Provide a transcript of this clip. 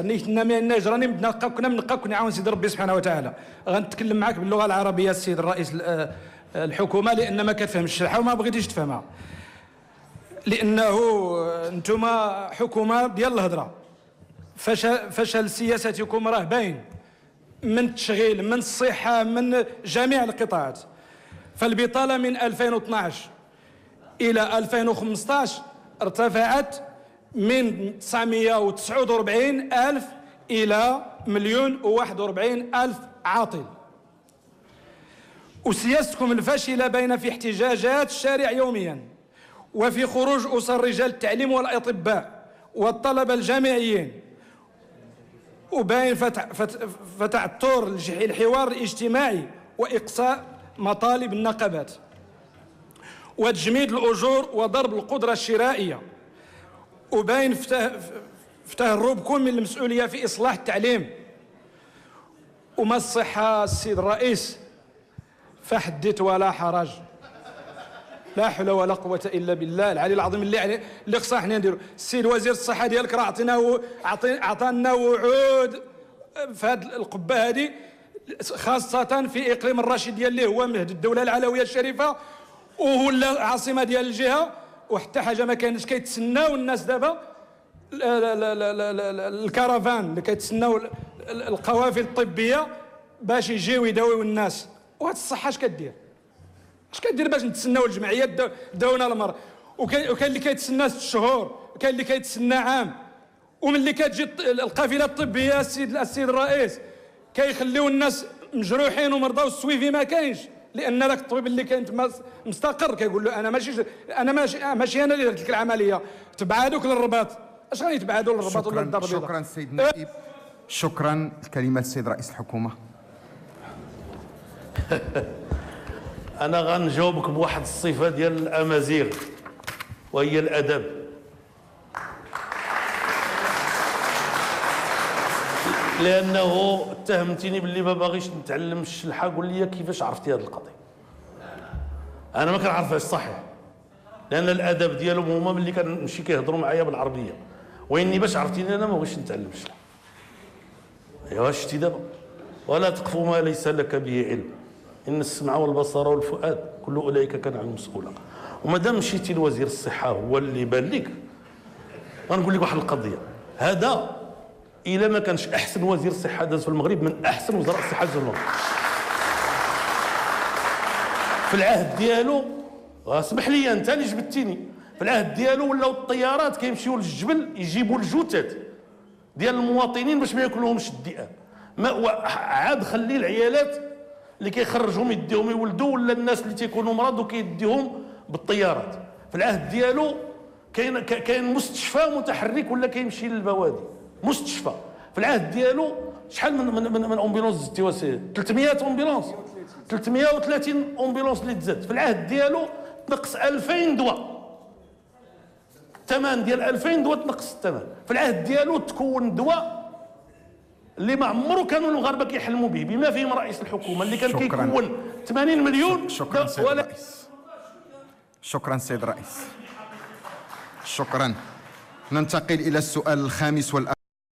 نيتنا ما لناش راني كنا بنلقاك نعاون سيدي ربي سبحانه وتعالى. غنتكلم معاك باللغه العربيه السيد الرئيس الحكومه، لان ما كتفهمش الشرحه وما بغيتيش تفهمها، لانه انتم حكومه ديال الهضره. فشل سياستكم راه باين، من التشغيل، من الصحه، من جميع القطاعات. فالبطاله من 2012 الى 2015 ارتفعت من 949 ألف إلى 1,041 ألف عاطل. وسياستكم الفاشلة باينة في احتجاجات الشارع يوميا، وفي خروج أسر رجال التعليم والأطباء والطلبة الجامعيين، وباين فتح الطور الحوار الاجتماعي وإقصاء مطالب النقابات وتجميد الأجور وضرب القدرة الشرائية. وباين فتهربكم من المسؤولية في إصلاح التعليم. وما الصحة السيد الرئيس فحدث ولا حرج، لا حول ولا قوة إلا بالله العلي العظيم اللي خصنا حنا نديرو. السيد وزير الصحة ديالك راه عطانا وعود في هذه القبة هذه، خاصة في إقليم الرشيدية اللي هو مهد الدولة العلوية الشريفة وهو العاصمة ديال الجهة، وحتى حاجه ما كانش. كيتسناو الناس دابا الكرفان اللي كيتسناو القوافل الطبيه باش يجيو يداويو الناس. وهاد الصحه اش كدير؟ اش كدير باش نتسناو الجمعيات داونا المرض؟ وكاين اللي كيتسنى 6 شهور، وكاين اللي كيتسنى عام. وملي كتجي القافله الطبيه السيد الرئيس كيخليو الناس مجروحين ومرضى، والسويفي ما كاينش، لان ذاك الطبيب اللي كان تما مستقر كيقول له ماشي انا اللي درت لك العمليه، تبعادوك للرباط. اش غادي يتبعادوا للرباط ولا للدار البيضاء؟ شكرا سيد النائب. شكرا. الكلمه للسيد رئيس الحكومه. انا غنجاوبك بواحد الصفه ديال الامازيغ وهي الادب. لانه اتهمتيني باللي ما باغيش نتعلم الشلحه. قول لي كيفاش عرفتي هذه القضيه؟ انا ما كنعرفهاش صحيح، لان الادب ديالهم هما ملي كنمشي كيهضروا معايا بالعربيه. واني باش عرفتيني انا ما بغيتش نتعلم الشلحه. ايوا شتي دابا، ولا تقف ما ليس لك به علم، ان السمع والبصر والفؤاد كل اولئك كان عنه مسؤولا. وما دام مشيتي لوزير الصحه هو اللي بان لك، غنقول لك واحد القضيه. هذا إلا ما كانش أحسن وزير صحة داز في المغرب من أحسن وزراء الصحة داز في المغرب. في العهد ديالو، اسمح لي أنت اللي جبدتيني، في العهد ديالو ولاو الطيارات كيمشيو للجبل يجيبوا الجثث ديال المواطنين باش ما ياكلوهمش الذئاب. عاد خلي العيالات اللي كيخرجهم يديهم يولدوا، ولا الناس اللي تيكونوا مرض وكيديهم بالطيارات. في العهد ديالو كاين مستشفى متحرك ولا كيمشي للبوادي. مستشفى في العهد ديالو شحال من امبيلونس زدتي واسي؟ 300 امبيلونس، 330 امبيلونس اللي تزاد. في العهد ديالو تنقص 2000 دواء، الثمن ديال 2000 دواء تنقص الثمن. في العهد ديالو تكون دواء اللي ما عمرو كانوا المغاربه كيحلموا به، بما فيهم رئيس الحكومه اللي كان كيكون 80 مليون. شكرا سيد الرئيس. شكرا سيد الرئيس. شكرا. ننتقل الى السؤال الخامس والأخير.